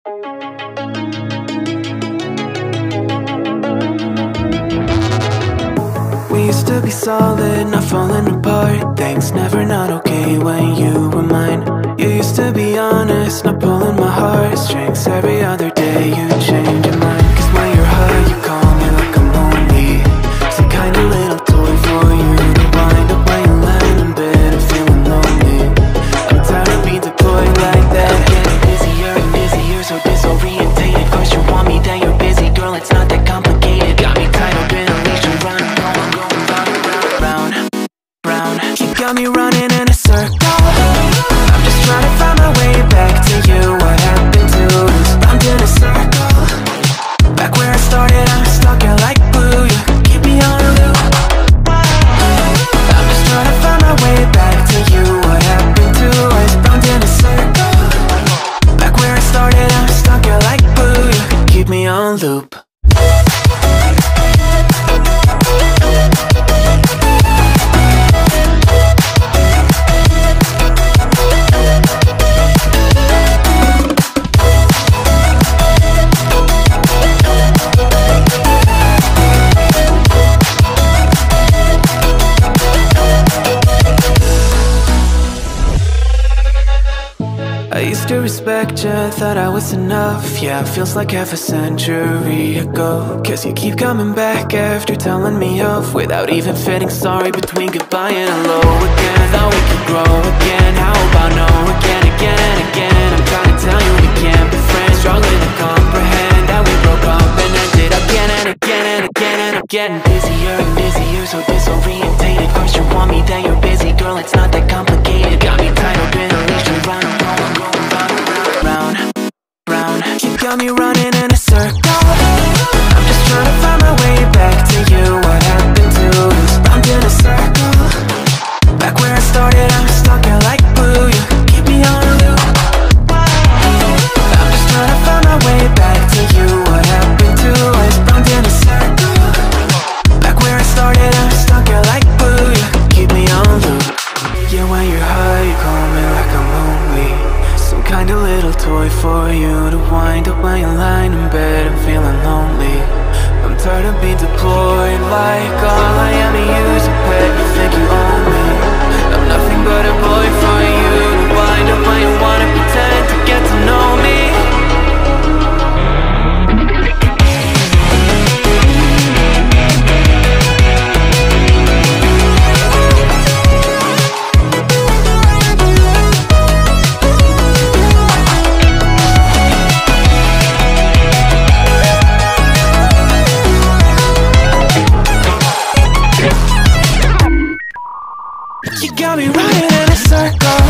We used to be solid, not falling apart. Things never not okay when you were mine. You used to be honest, not pulling my heartstrings. Every other day you change your mind. Cause when you're high you call me like I'm lonely. Some kind of little toy for you to wind up when you lying in bed and feeling lonely. I'm tired of being deployed like that. I'm getting busier and busier, so disorientated. First you want me, then you're busy. Girl, it's not that complicated. Got me tied up in a leash and running. Got me running in a circle. I'm just trying to find my way back to you. What happened to us? Round in a circle. Back where I started, I'm stuck here like glue. You keep me on a loop. I'm just trying to find my way back to you. What happened to us? Round in a circle. Back where I started, I'm stuck here like glue. You keep me on loop. I used to respect you, thought I was enough. Yeah, it feels like half a century ago. Cause you keep coming back after telling me off, without even fitting sorry between goodbye and hello again. Thought we could grow again, how about no again, again and again. I'm trying to tell you we can't be friends, struggling to comprehend that we broke up and ended again and again and again. And I'm getting busier and busier, so disorientated. First you want me, then you're busy. Girl, it's not that complicated. Got me tied up in a leash and running. Got me running in a circle. I'm just trying to find my way back to you. What happened to us? Round in a circle. Back where I started, I'm stuck here like glue. You keep me on a loop. I'm just trying to find my way back to you. What happened to us? Round in a circle. Back where I started, I'm stuck here like glue. You keep me on loop. Yeah, when you're high, you call me like I'm lonely. Some kind of little toy for you to wind up when you're lying in bed and feeling lonely. I'm tired of being deployed like all I am to you is a pet. You think you own me? I'm nothing but a boy for you to wind up when you wanna pretend to get to know me. You got me running in a circle.